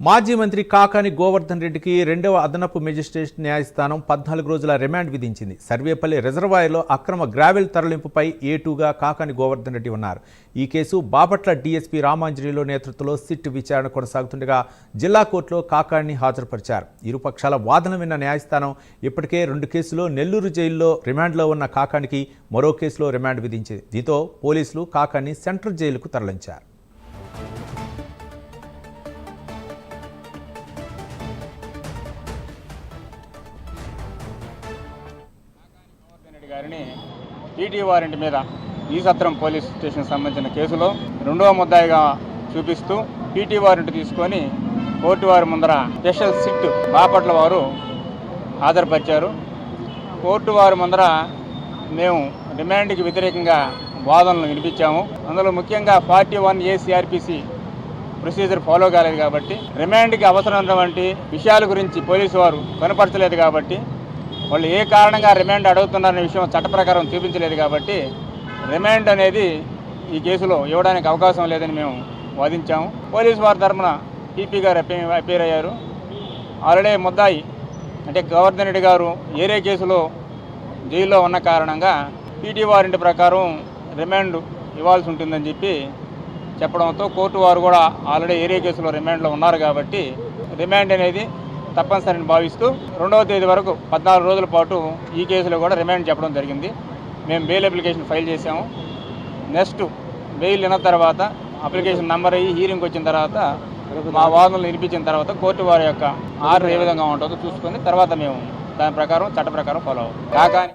మాజీ మంత్రి కాకాని గోవర్ధన్ రెడ్డికి రెండవ అదనపు మెజిస్ట్రేట్ న్యాయస్థానం 14 రోజుల రిమాండ్ విధించింది. సర్వేపల్లి రిజర్వాయర్లో అక్రమ గ్రావెల్ తరలింపుపై A2గా కాకాని గోవర్ధన్ రెడ్డి ఉన్నారు. ఈ కేసు బాపట్ల డీఎస్పీ రామాంజనేయులు నేతృత్వంలో సిట్ విచారణ కొనసాగుతుండగా జిల్లా కోర్టులో కాకాని హాజరుపరిచారు. ఇరుపక్షాల వాదన విన్న న్యాయస్థానం ఇప్పటికే 2 కేసుల్లో నెల్లూరు జైల్లో రిమాండ్లో ఉన్న కాకానికి మరో కేసులో రిమాండ్ విధించింది. దీంతో పోలీసులు కాకాని సెంట్రల్ జైలుకు తరలించారు. గారిని టీటీ వారెంట్ మీద ఈ సత్రం పోలీస్ స్టేషన్ సంబంధించిన కేసులో రెండవ ముద్దాయిగా చూపిస్తూ టీటీ వారెంట్ తీసుకొని కోర్టు వారి ముందర స్పెషల్ సిట్ బాపట్ల వారు హాజరుపరిచారు. కోర్టు వారి ముందర మేము రిమాండ్కి వ్యతిరేకంగా వాదనలు వినిపించాము. అందులో ముఖ్యంగా 41A CRPC ప్రొసీజర్ ఫాలో కాలేదు కాబట్టి, రిమాండ్కి అవసరమైనటువంటి విషయాల గురించి పోలీసు వారు కనపరచలేదు కాబట్టి, వాళ్ళు ఏ కారణంగా రిమాండ్ అడుగుతున్నారనే విషయం చట్ట ప్రకారం చూపించలేదు కాబట్టి రిమాండ్ అనేది ఈ కేసులో ఇవ్వడానికి అవకాశం లేదని మేము వాదించాము. పోలీసు వారి తరఫున టీపీ గారు అపీర్ అయ్యారు. ఆల్రెడీ ముద్దాయి అంటే గోవర్ధన్ రెడ్డి గారు ఏరే కేసులో జైల్లో ఉన్న కారణంగా టీటీ వారెంట్ ప్రకారం రిమాండ్ ఇవ్వాల్సి ఉంటుందని చెప్పడంతో కోర్టు వారు కూడా ఆల్రెడీ ఏరే కేసులో రిమాండ్లో ఉన్నారు కాబట్టి రిమాండ్ అనేది తప్పనిసరిని భావిస్తూ 2వ తేదీ వరకు 14 రోజుల పాటు ఈ కేసులో కూడా రిమాండ్ చెప్పడం జరిగింది. మేము బెయిల్ అప్లికేషన్ ఫైల్ చేసాము. నెక్స్ట్ బెయిల్ విన్న తర్వాత అప్లికేషన్ నంబర్ అయ్యి హీరింగ్కి వచ్చిన తర్వాత మా వాదనలు వినిపించిన తర్వాత కోర్టు వారి యొక్క ఆర్డర్ ఏ విధంగా ఉంటుందో చూసుకొని తర్వాత మేము దాని ప్రకారం చట్ట ప్రకారం ఫాలో అవ్వం. కాకాని